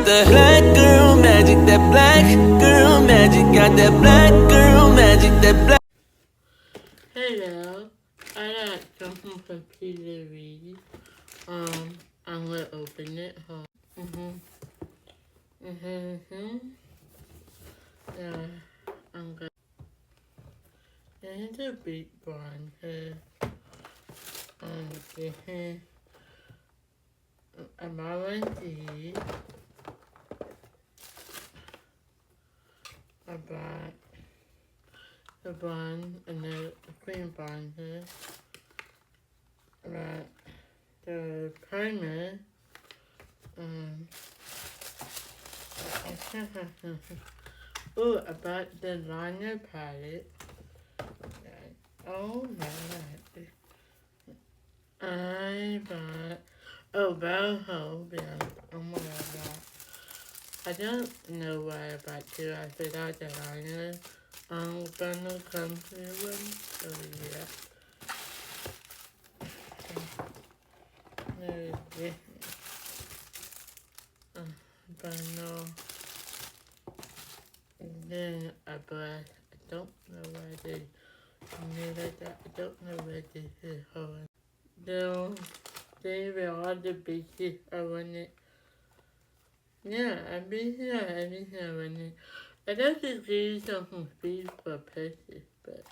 got the black girl magic, that black girl magic, got that black girl magic, that black. Hello, I got something for Peter to read. I'm gonna open it. Yeah, I'm gonna. There's a big one here. This is a melody about the bun and the cream bun here. About the primer. Oh, about the liner palette. Oh my god. I bought Boho. Yeah. Oh my god. I don't know why I bought two. I forgot the liner. Gonna come through one. So yeah. There's this. Bundle. Then I bought. I don't know why they made like that. I don't know where this is going. They were all the pieces I wanted. Yeah, everything I wanted. I don't think there's something free for purchase, but